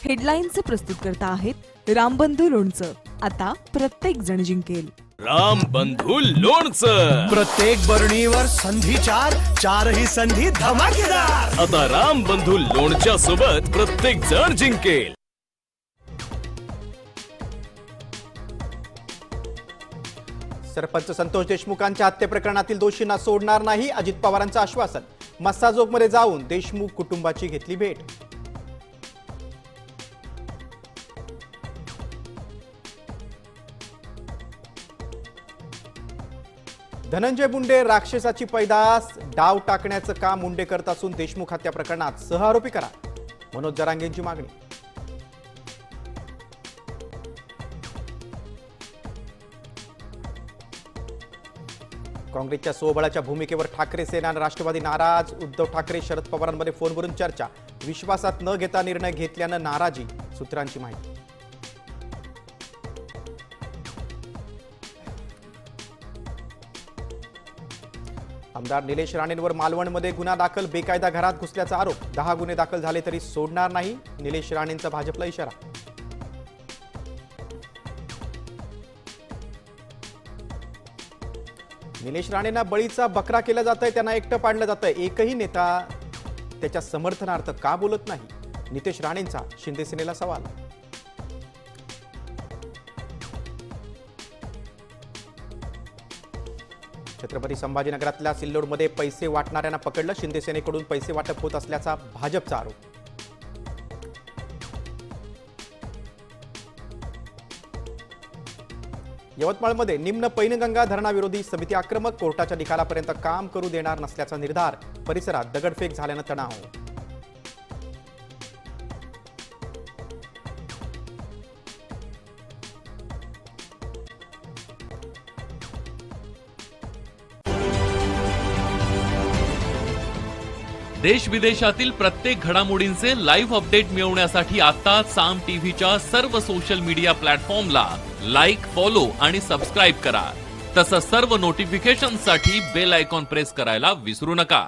हेडलाईनचे प्रस्तुत करता आहेत रामबंधू लोणचं. आता प्रत्येक जण जिंकेल. रामबंधू लोणचं. प्रत्येक बरणीवर संधी चार, चारही संधी धमाकेदार. आता रामबंधू लोणच्या सोबत प्रत्येक जण जिंकेल. सरपंच संतोष देशमुखांच्या हत्या प्रकरणातील दोषींना सोडणार नाही, अजित पवारांचं आश्वासन. मस्साजोगमध्ये जाऊन देशमुख कुटुंबाची घेतली भेट. धनंजय मुंडे राक्षसाची पैदास, डाव टाकण्याचं काम मुंडे करत असून देशमुख हत्या प्रकरणात सहआरोपी करा, मनोज जरांगेंची मागणी. काँग्रेसच्या स्वबळाच्या भूमिकेवर ठाकरे सेना आणि राष्ट्रवादी नाराज. उद्धव ठाकरे शरद पवारांमध्ये फोनवरून चर्चा, विश्वासात न घेता निर्णय घेतल्यानं नाराजी, सूत्रांची माहिती. आमदार निलेश राणेंवर मालवणमध्ये गुन्हा दाखल, बेकायदा घरात घुसल्याचा आरोप. 10 गुन्हे दाखल झाले तरी सोडणार नाही, निलेश राणेंचा भाजपला इशारा. निलेश राणेंना बळीचा बकरा केला जात आहे, त्यांना एकटं पाडलं जात आहे. एकही नेता त्याच्या समर्थनार्थ का बोलत नाही, नितेश राणेंचा शिंदे सेनेला सवाल. छत्रपती संभाजीनगरातल्या सिल्लोडमध्ये पैसे वाटणाऱ्यांना पकडलं, शिंदे सेनेकडून पैसे वाटप होत असल्याचा भाजपचा आरोप. यवतमाळमध्ये निम्न पैनगंगा धरणाविरोधी समिती आक्रमक, कोर्टाच्या निकालापर्यंत काम करू देणार नसल्याचा निर्धार. परिसरात दगडफेक झाल्यानं तणाव. देश विदेशातील प्रत्येक घडामोडींचे लाईव्ह अपडेट मिळवण्यासाठी आता साम टीव्हीच्या सर्व सोशल मीडिया प्लॅटफॉर्मला लाईक, फॉलो आणि सबस्क्राईब करा. तसंच सर्व नोटिफिकेशनसाठी बेल आयकॉन प्रेस करायला विसरू नका.